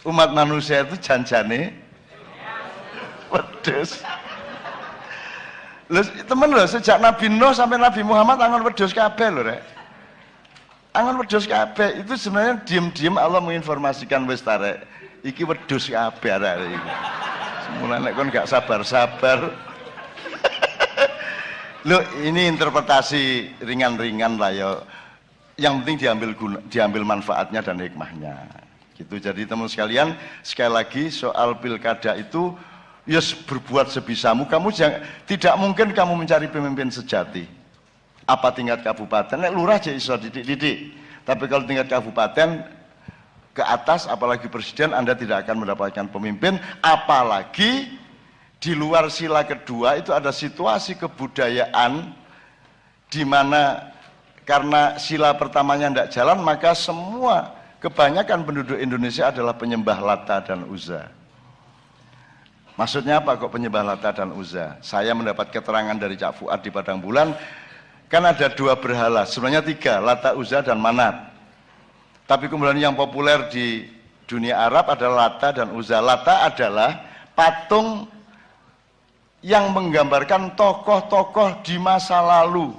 umat manusia itu janjane wedhus. Loh temen loh, sejak Nabi Nuh sampai Nabi Muhammad angon wedhus kabeh lho, Rek. Angon wedhus kabeh itu sebenarnya diam-diam Allah menginformasikan wis tarek iki wedhus kabeh arek iki. Semulane kon gak sabar-sabar. Loh, ini interpretasi ringan-ringan lah ya. Yang penting diambil manfaatnya dan hikmahnya. Gitu. Jadi teman sekalian, sekali lagi soal pilkada itu ya berbuat sebisamu. Kamu tidak mungkin kamu mencari pemimpin sejati. Apa tingkat kabupaten? Lurah aja iso didik. Tapi kalau tingkat kabupaten ke atas, apalagi presiden, Anda tidak akan mendapatkan pemimpin. Apalagi di luar sila kedua itu ada situasi kebudayaan di mana karena sila pertamanya tidak jalan, maka semua kebanyakan penduduk Indonesia adalah penyembah Lata dan Uzza. Maksudnya apa kok penyembah Lata dan Uzza? Saya mendapat keterangan dari Cak Fuad di Padang Bulan, kan ada 2 berhala, sebenarnya 3, Lata, Uzza, dan Manat. Tapi kemudian yang populer di dunia Arab adalah Lata dan Uzza. Lata adalah patung yang menggambarkan tokoh-tokoh di masa lalu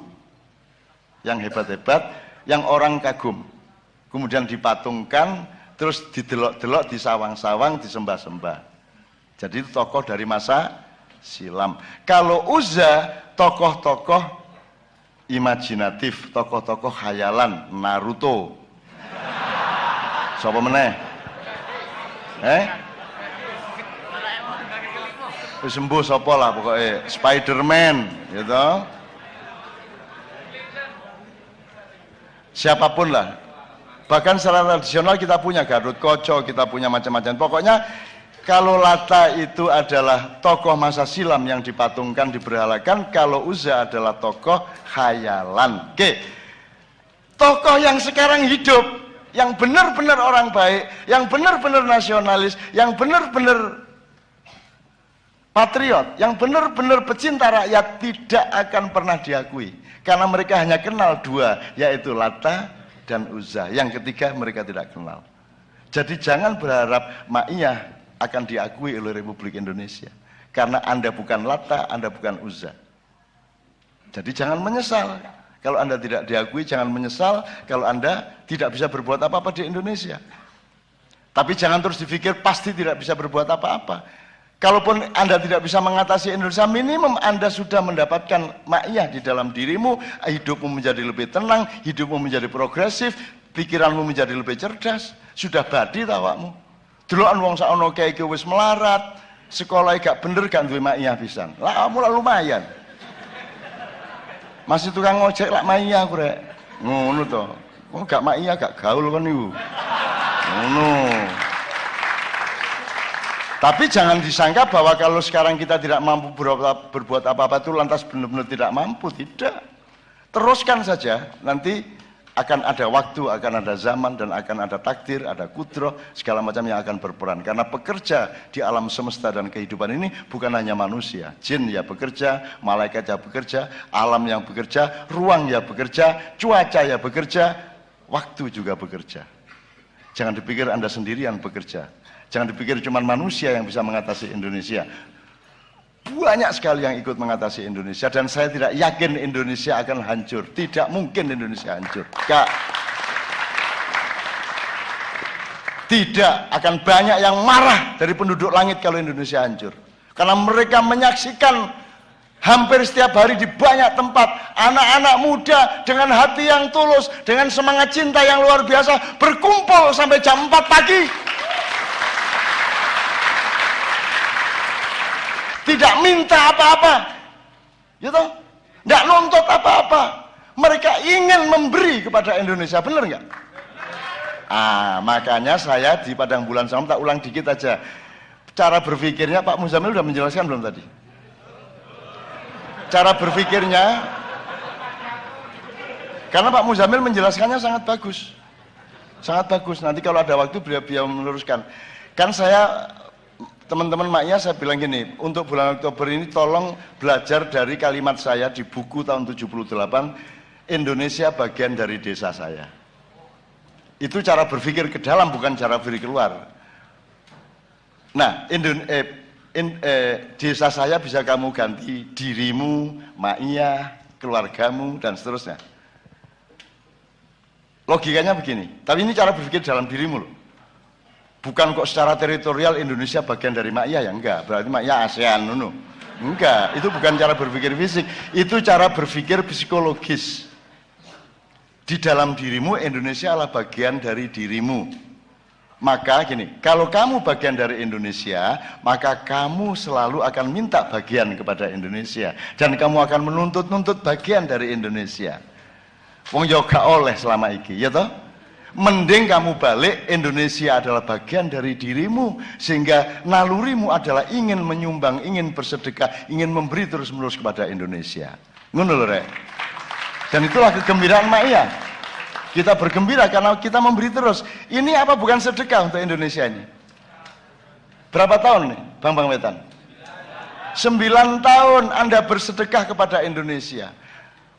yang hebat-hebat, yang orang kagum. Kemudian dipatungkan, terus didelok-delok, disawang-sawang, disembah-sembah. Jadi itu tokoh dari masa silam. Kalau Uzza, tokoh-tokoh imajinatif, tokoh-tokoh khayalan, Naruto. Siapa meneh? Sembuh sapa lah pokoknya, Spiderman gitu. Siapapun lah. Bahkan secara tradisional kita punya Garut Koco, kita punya macam-macam. Pokoknya kalau Lata itu adalah tokoh masa silam yang dipatungkan, diberhalakan, kalau Uzza adalah tokoh khayalan. Oke. Tokoh yang sekarang hidup, yang benar-benar orang baik, yang benar-benar nasionalis, yang benar-benar patriot, yang benar-benar pecinta rakyat tidak akan pernah diakui karena mereka hanya kenal 2, yaitu Lata dan Uzza. Yang ketiga mereka tidak kenal. Jadi jangan berharap Ma'iyah akan diakui oleh Republik Indonesia karena Anda bukan Lata, Anda bukan Uzza. Jadi jangan menyesal. Kalau Anda tidak diakui, jangan menyesal kalau Anda tidak bisa berbuat apa-apa di Indonesia. Tapi jangan terus dipikir pasti tidak bisa berbuat apa-apa. Kalaupun Anda tidak bisa mengatasi Indonesia, minimum Anda sudah mendapatkan ma'iyah di dalam dirimu, hidupmu menjadi lebih tenang, hidupmu menjadi progresif, pikiranmu menjadi lebih cerdas. Sudah badi tawakmu. Delokan wong sakno kae iki wis melarat, sekolah gak bener gak duwe ma'iyah pisan. Lah kamu lah lumayan. Masih tukang ngojek lak ma'iyah aku rek. Ngono to. Wong gak ma'iyah gak gaul kan niku. Ngono. Tapi jangan disangka bahwa kalau sekarang kita tidak mampu berbuat apa-apa itu lantas benar-benar tidak mampu. Tidak. Teruskan saja. Nanti akan ada waktu, akan ada zaman, dan akan ada takdir, ada kudroh, segala macam yang akan berperan. Karena pekerja di alam semesta dan kehidupan ini bukan hanya manusia. Jin ya bekerja, malaikat ya bekerja, alam yang bekerja, ruang ya bekerja, cuaca ya bekerja, waktu juga bekerja. Jangan dipikir Anda sendirian bekerja. Jangan dipikir cuma manusia yang bisa mengatasi Indonesia. Banyak sekali yang ikut mengatasi Indonesia, dan saya tidak yakin Indonesia akan hancur. Tidak mungkin Indonesia hancur. Tidak akan banyak yang marah dari penduduk langit kalau Indonesia hancur. Karena mereka menyaksikan hampir setiap hari di banyak tempat anak-anak muda dengan hati yang tulus, dengan semangat cinta yang luar biasa berkumpul sampai jam 4 pagi. Tidak minta apa-apa, gitu? Tidak nuntut apa-apa. Mereka ingin memberi kepada Indonesia, benar nggak? Makanya saya di Padang Bulan Salam tak ulang dikit aja. Cara berpikirnya Pak Muzamil sudah menjelaskan belum tadi? Cara berpikirnya, karena Pak Muzamil menjelaskannya sangat bagus, sangat bagus. Nanti kalau ada waktu beliau meluruskan. Kan saya, teman-teman maknya saya bilang gini, untuk bulan Oktober ini tolong belajar dari kalimat saya di buku tahun 78, Indonesia bagian dari desa saya. Itu cara berpikir ke dalam, bukan cara berpikir keluar. Nah, desa saya bisa kamu ganti dirimu, maknya, keluargamu, dan seterusnya. Logikanya begini, tapi ini cara berpikir dalam dirimu loh. Bukan kok secara teritorial Indonesia bagian dari Ma'iyah, ya enggak, berarti Ma'iyah ASEAN, no. Enggak, itu bukan cara berpikir fisik, itu cara berpikir psikologis. Di dalam dirimu, Indonesia adalah bagian dari dirimu. Maka gini, kalau kamu bagian dari Indonesia, maka kamu selalu akan minta bagian kepada Indonesia, dan kamu akan menuntut-nuntut bagian dari Indonesia. Wong yo gak oleh selama iki, ya toh? Mending kamu balik, Indonesia adalah bagian dari dirimu, sehingga nalurimu adalah ingin menyumbang, ingin bersedekah, ingin memberi terus-menerus kepada Indonesia. Ngono lho rek. Dan itulah kegembiraan Ma'iyah. Kita bergembira karena kita memberi terus. Ini apa bukan sedekah untuk Indonesia ini? Berapa tahun nih Bang Wetan? 9 tahun Anda bersedekah kepada Indonesia,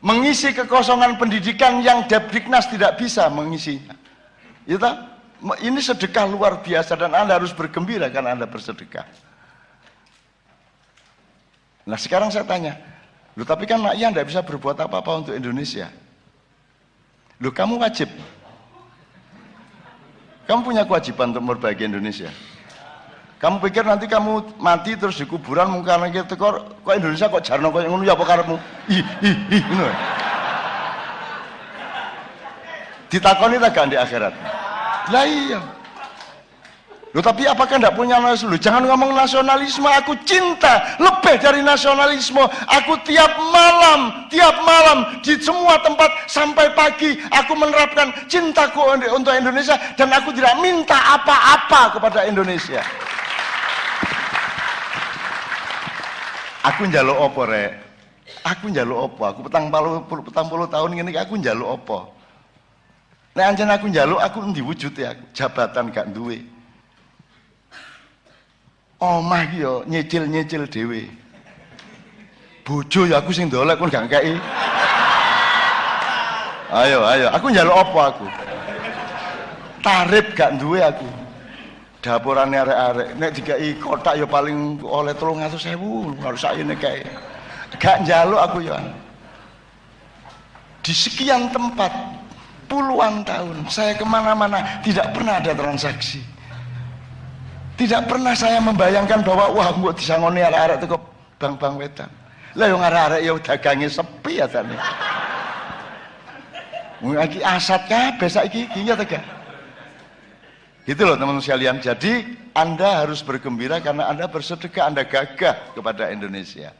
mengisi kekosongan pendidikan yang Depdiknas tidak bisa mengisinya. Ini sedekah luar biasa, dan Anda harus bergembira karena Anda bersedekah. Nah sekarang saya tanya, loh tapi kan Ma'iyah tidak bisa berbuat apa-apa untuk Indonesia. Loh kamu wajib, kamu punya kewajiban untuk memperbaiki Indonesia. Kamu pikir nanti kamu mati terus di kuburan mungkin gitu kok Indonesia kok jarno kok ngono ya apa karepmu? Ngono. Ditakoni tak gak di akhirat? Lah iya. Loh tapi apakah tidak punya nasionalisme? Jangan ngomong nasionalisme, aku cinta lebih dari nasionalisme. Aku tiap malam di semua tempat sampai pagi aku menerapkan cintaku untuk Indonesia, dan aku tidak minta apa-apa kepada Indonesia. Aku njaluk apa rek? Aku njaluk apa? Aku petang puluh tahun ini aku njaluk apa? Nek anjen aku njaluk, aku endi wujude aku? Jabatan gak duwe. Omah iki yo nyicil-nyicil dhewe. Bojo ya aku sing ndolek kon gak kei. Ayo, aku njaluk apa aku? Tarif gak duwe aku. Dapurane arek-arek nek dikai kotak ya paling oleh 300.000, harus sakjane kae. Gak njaluk aku ya. di sekian tempat puluhan tahun saya kemana-mana tidak pernah ada transaksi, tidak pernah saya membayangkan bahwa wah mbok disangoni arek-arek teko bang-bang wetan lah yang arek-arek ya dagange sepi ya tane iki asat kabeh saiki iki ya tega gitu loh teman-teman sekalian. Jadi Anda harus bergembira karena Anda bersedekah, Anda gagah kepada Indonesia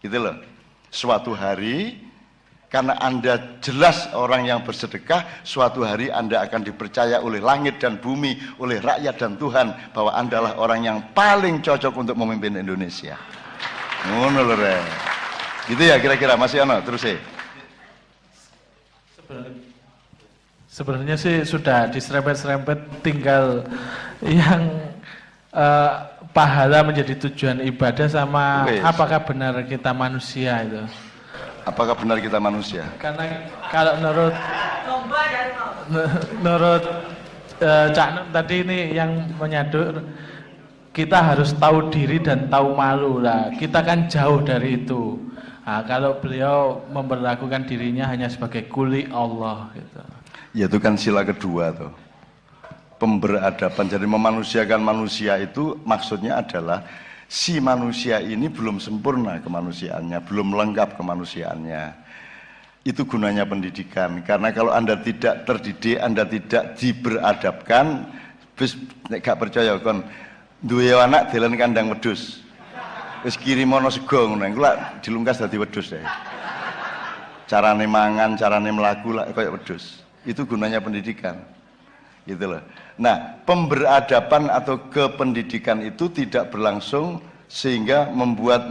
gitu loh. Suatu hari karena Anda jelas orang yang bersedekah, suatu hari Anda akan dipercaya oleh langit dan bumi, oleh rakyat dan Tuhan bahwa Anda adalah orang yang paling cocok untuk memimpin Indonesia. Ngono lho Rek. Gitu ya kira-kira masih ono terus sih. Sebenarnya sih sudah diserempet-serempet, tinggal yang pahala menjadi tujuan ibadah sama apakah benar kita manusia itu. Apakah benar kita manusia? Karena kalau menurut Cak Nun tadi ini yang menyadur, kita harus tahu diri dan tahu malu lah. Kita kan jauh dari itu. Nah, kalau beliau memperlakukan dirinya hanya sebagai kuli Allah gitu. Ya itu kan sila kedua tuh, pemberadaban. Jadi memanusiakan manusia itu maksudnya adalah si manusia ini belum sempurna kemanusiaannya, belum lengkap kemanusiaannya. Itu gunanya pendidikan. Karena kalau Anda tidak terdidik, Anda tidak diberadabkan, wis nek gak percaya kon duwe anak dalan kandang wedhus. Wis kirimono sego ngono, iku lak dilungkas dadi wedhus ya. Carane mangan, carane mlaku lak kaya wedhus. Itu gunanya pendidikan. Gitu loh. Nah, pemberadaban atau kependidikan itu tidak berlangsung sehingga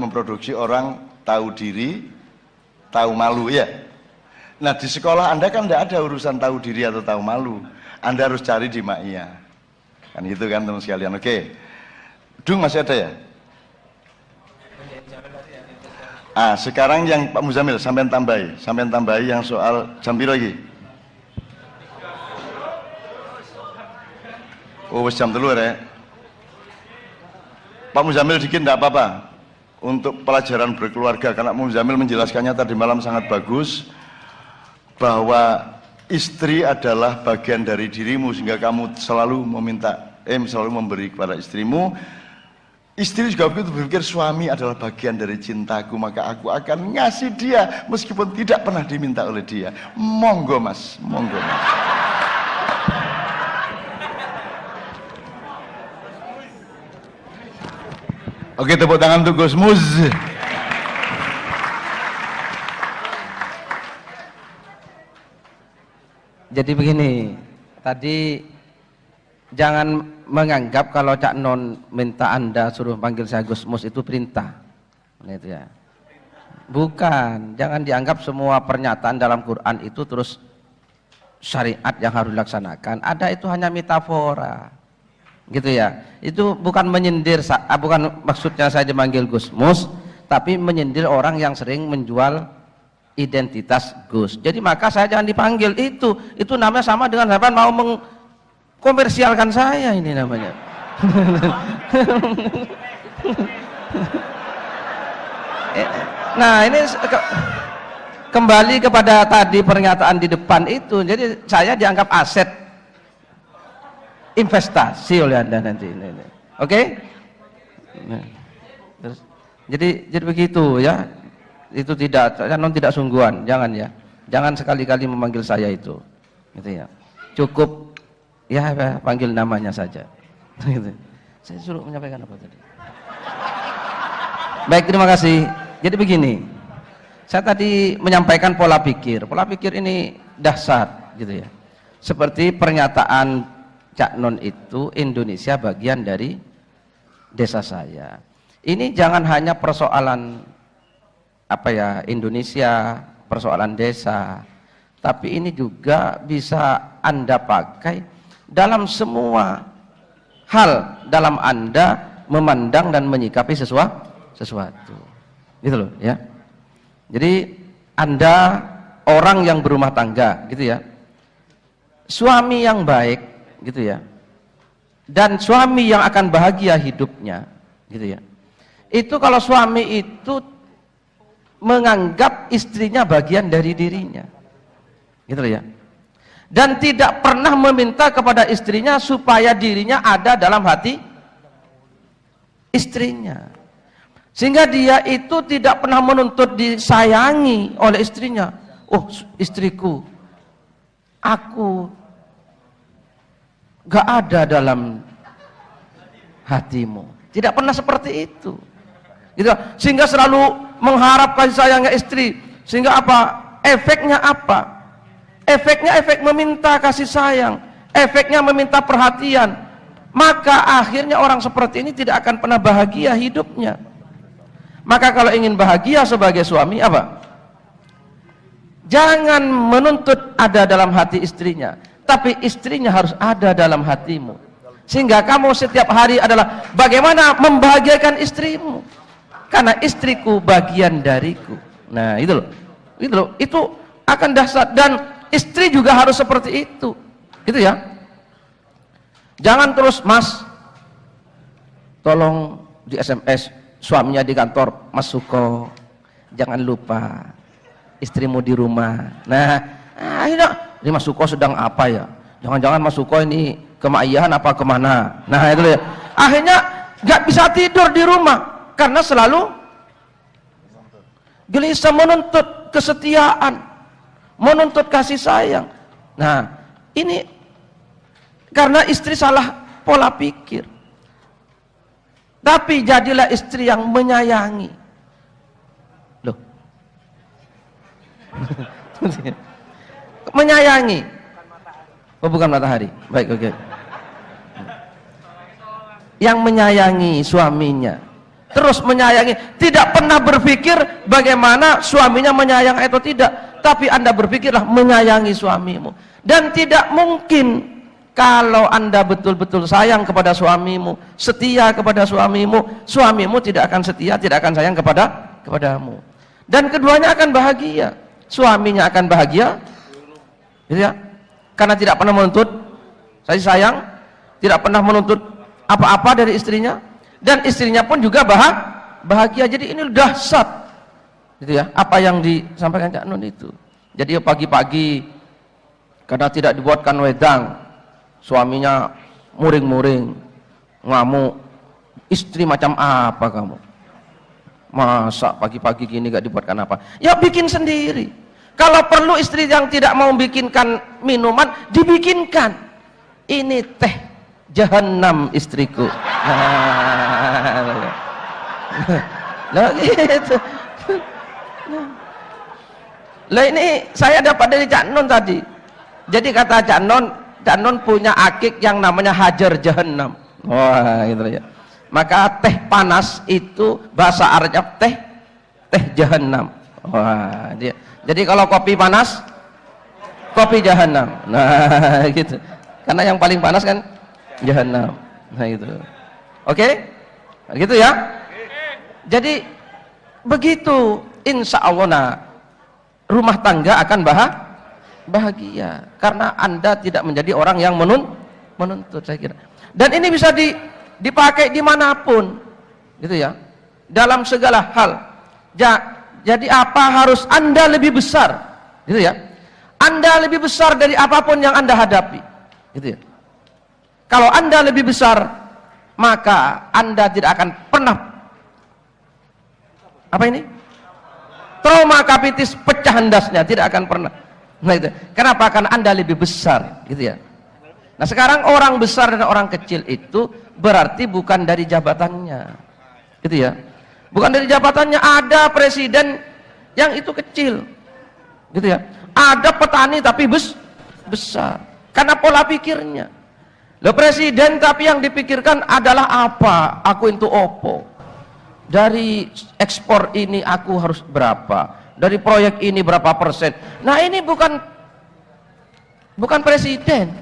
memproduksi orang tahu diri, tahu malu ya. Nah, di sekolah Anda kan tidak ada urusan tahu diri atau tahu malu. Anda harus cari di Ma'iyah. Kan gitu kan teman sekalian. Oke. Dung masih ada ya? Ah, sekarang yang Pak Muzamil sampai tambahi yang soal jam piro lagi? Oh, jam 3 ya. Pak Muzamil dikit enggak apa-apa untuk pelajaran berkeluarga, karena Pak Muzamil menjelaskannya tadi malam sangat bagus bahwa istri adalah bagian dari dirimu sehingga kamu selalu selalu memberi kepada istrimu. Istri juga begitu berpikir suami adalah bagian dari cintaku, maka aku akan ngasih dia meskipun tidak pernah diminta oleh dia. Monggo Mas, monggo Mas. Oke, tepuk tangan untuk Gus Muz. Jadi begini, tadi jangan menganggap kalau Cak Non minta Anda suruh panggil saya Gus Mus itu perintah. Itu ya. Bukan, jangan dianggap semua pernyataan dalam Quran itu terus syariat yang harus dilaksanakan. Ada itu hanya metafora. Gitu ya. Itu bukan menyindir, bukan maksudnya saya dipanggil Gus Mus, tapi menyindir orang yang sering menjual identitas Gus. Jadi maka saya jangan dipanggil itu namanya sama dengan siapa mau mengkomersialkan saya ini namanya. Nah, ini kembali kepada tadi pernyataan di depan itu. Jadi saya dianggap aset investasi oleh Anda nanti ini. Oke? Nah, terus, jadi begitu ya. Itu tidak sungguhan, jangan ya. Jangan sekali-kali memanggil saya itu. Gitu ya. Cukup ya panggil namanya saja. Gitu. Saya suruh menyampaikan apa tadi? Baik, terima kasih. Jadi begini. Saya tadi menyampaikan pola pikir. Pola pikir ini dahsyat gitu ya. Seperti pernyataan Cak Non itu Indonesia bagian dari desa saya. Ini jangan hanya persoalan Indonesia, persoalan desa, tapi ini juga bisa Anda pakai dalam semua hal dalam Anda memandang dan menyikapi sesuatu. Gitu loh ya. Jadi Anda orang yang berumah tangga gitu ya. Suami yang baik gitu ya. Dan suami yang akan bahagia hidupnya gitu ya. Itu kalau suami itu menganggap istrinya bagian dari dirinya. Gitu loh ya. Dan tidak pernah meminta kepada istrinya supaya dirinya ada dalam hati istrinya. Sehingga dia itu tidak pernah menuntut disayangi oleh istrinya. Oh, istriku, aku gak ada dalam hatimu. Tidak pernah seperti itu. Gitu. Sehingga selalu mengharap kasih sayangnya istri. Sehingga apa? Efeknya apa? Efeknya efek meminta kasih sayang, efeknya meminta perhatian. Maka akhirnya orang seperti ini tidak akan pernah bahagia hidupnya. Maka kalau ingin bahagia sebagai suami apa? Jangan menuntut ada dalam hati istrinya, tapi istrinya harus ada dalam hatimu. Sehingga kamu setiap hari adalah bagaimana membahagiakan istrimu. Karena istriku bagian dariku. Nah, itu loh. Itu loh. Itu akan dahsyat. Dan istri juga harus seperti itu, gitu ya. Jangan terus, Mas, tolong di SMS suaminya di kantor, Mas Suko, jangan lupa istrimu di rumah. Nah, akhirnya ini Mas Suko sedang apa ya? Jangan-jangan Mas Suko ini kemaiyahan apa kemana? Nah, itu ya. Akhirnya nggak bisa tidur di rumah karena selalu gelisah menuntut kesetiaan, menuntut kasih sayang. Nah, ini karena istri salah pola pikir. Tapi jadilah istri yang menyayangi. Loh. Menyayangi. Oh, bukan matahari. Baik, oke. Yang menyayangi suaminya. Terus menyayangi, tidak pernah berpikir bagaimana suaminya menyayang atau tidak. Tapi Anda berpikirlah menyayangi suamimu. Dan tidak mungkin kalau Anda betul-betul sayang kepada suamimu, setia kepada suamimu, suamimu tidak akan setia, tidak akan sayang kepadamu. Dan keduanya akan bahagia. Suaminya akan bahagia, gitu ya, karena tidak pernah menuntut kasih sayang, tidak pernah menuntut apa-apa dari istrinya, dan istrinya pun juga bahagia. Jadi ini dahsyat. Gitu ya, apa yang disampaikan Cak Nun itu. Jadi pagi-pagi karena tidak dibuatkan wedang, suaminya muring-muring, ngamuk. Istri macam apa kamu? Masa pagi-pagi gini gak dibuatkan apa? Ya bikin sendiri. Kalau perlu istri yang tidak mau bikinkan minuman, dibikinkan. Ini teh jahanam istriku. Nah, gitu. Lah ini saya dapat dari Cak Nun tadi. Jadi kata Cak Nun punya akik yang namanya hajar jahanam. Wah, gitu ya. Maka teh panas itu bahasa Arabnya teh jahanam. Wah, dia. Jadi kalau kopi panas, kopi jahanam. Nah, gitu. Karena yang paling panas kan jahanam. Nah, gitu. Oke? Gitu ya. Jadi begitu, insya Allah. Nah, rumah tangga akan bahagia karena Anda tidak menjadi orang yang menuntut, saya kira. Dan ini bisa dipakai dimanapun, gitu ya, dalam segala hal. Jadi apa harus Anda lebih besar, gitu ya. Anda lebih besar dari apapun yang Anda hadapi, gitu ya. Kalau Anda lebih besar, maka Anda tidak akan pernah apa ini? Trauma kapitis pecah endasnya, tidak akan pernah. Nah itu. Kenapa? Karena Anda lebih besar, gitu ya. Nah sekarang orang besar dan orang kecil itu berarti bukan dari jabatannya, gitu ya. Bukan dari jabatannya. Ada presiden yang itu kecil, gitu ya. Ada petani tapi besar, karena pola pikirnya. Loh, presiden tapi yang dipikirkan adalah apa? Aku itu opo. Dari ekspor ini aku harus berapa, dari proyek ini berapa persen. Nah ini bukan presiden.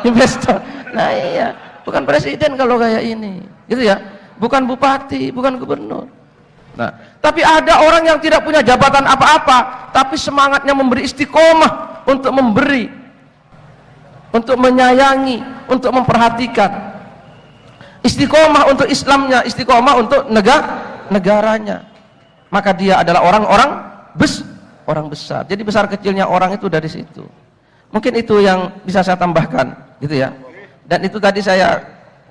Investor. Nah iya, bukan presiden kalau kayak ini, gitu ya. Bukan bupati, bukan gubernur. Nah, tapi ada orang yang tidak punya jabatan apa-apa, tapi semangatnya memberi, istiqomah untuk memberi, untuk menyayangi, untuk memperhatikan. Istiqomah untuk Islamnya, istiqomah untuk negaranya. Maka dia adalah orang-orang orang besar. Jadi besar kecilnya orang itu dari situ. Mungkin itu yang bisa saya tambahkan, gitu ya. Dan itu tadi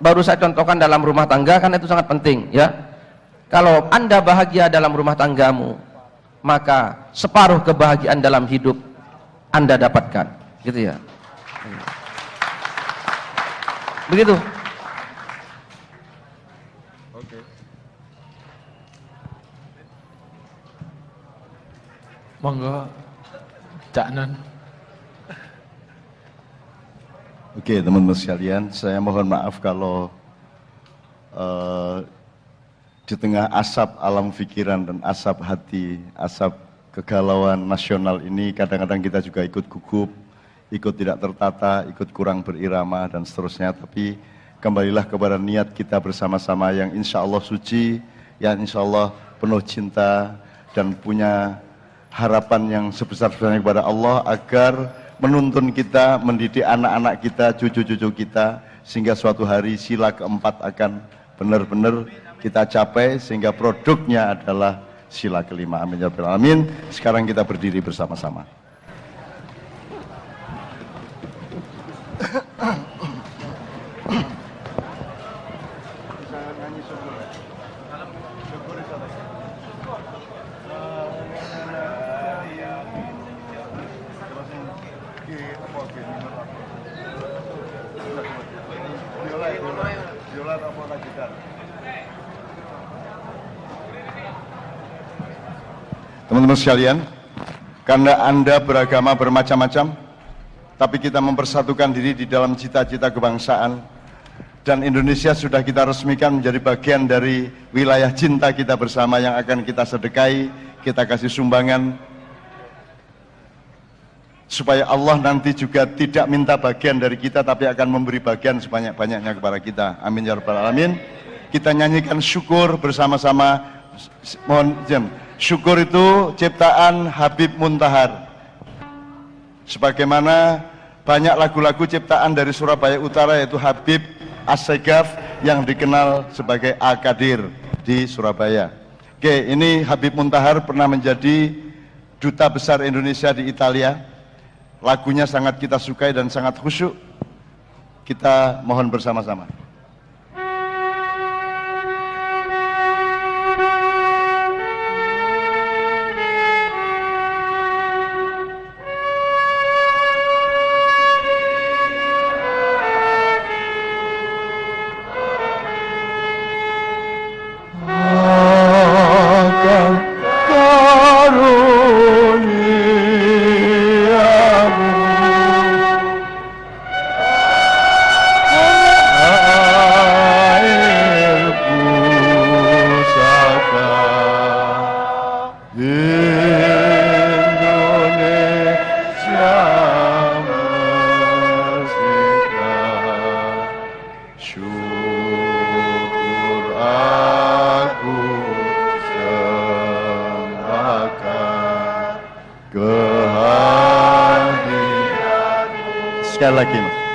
baru saya contohkan dalam rumah tangga, karena itu sangat penting, ya. Kalau Anda bahagia dalam rumah tanggamu, maka separuh kebahagiaan dalam hidup Anda dapatkan, gitu ya. Begitu. Monggo Cak Non. Oke, teman-teman sekalian, saya mohon maaf kalau di tengah asap alam pikiran dan asap hati, asap kegalauan nasional ini, kadang-kadang kita juga ikut gugup, ikut tidak tertata, ikut kurang berirama, dan seterusnya. Tapi kembalilah kepada niat kita bersama-sama yang insya Allah suci, yang insya Allah penuh cinta, dan punya harapan yang sebesar-besarnya kepada Allah agar menuntun kita, mendidik anak-anak kita, cucu-cucu kita, sehingga suatu hari sila keempat akan benar-benar kita capai, sehingga produknya adalah sila kelima. Amin ya rabbal alamin. Sekarang kita berdiri bersama-sama. Teman-teman sekalian, karena Anda beragama bermacam-macam, tapi kita mempersatukan diri di dalam cita-cita kebangsaan, dan Indonesia sudah kita resmikan menjadi bagian dari wilayah cinta kita bersama yang akan kita sedekahi, kita kasih sumbangan, supaya Allah nanti juga tidak minta bagian dari kita, tapi akan memberi bagian sebanyak-banyaknya kepada kita. Amin ya rabbal alamin. Kita nyanyikan syukur bersama-sama. Mohon izin. Syukur itu ciptaan Habib Muntahar. Sebagaimana banyak lagu-lagu ciptaan dari Surabaya Utara, yaitu Habib Assegaf yang dikenal sebagai Al-Qadir di Surabaya. Oke, ini Habib Muntahar pernah menjadi duta besar Indonesia di Italia. Lagunya sangat kita sukai dan sangat khusyuk. Kita mohon bersama-sama. Sekali lagi, Mas.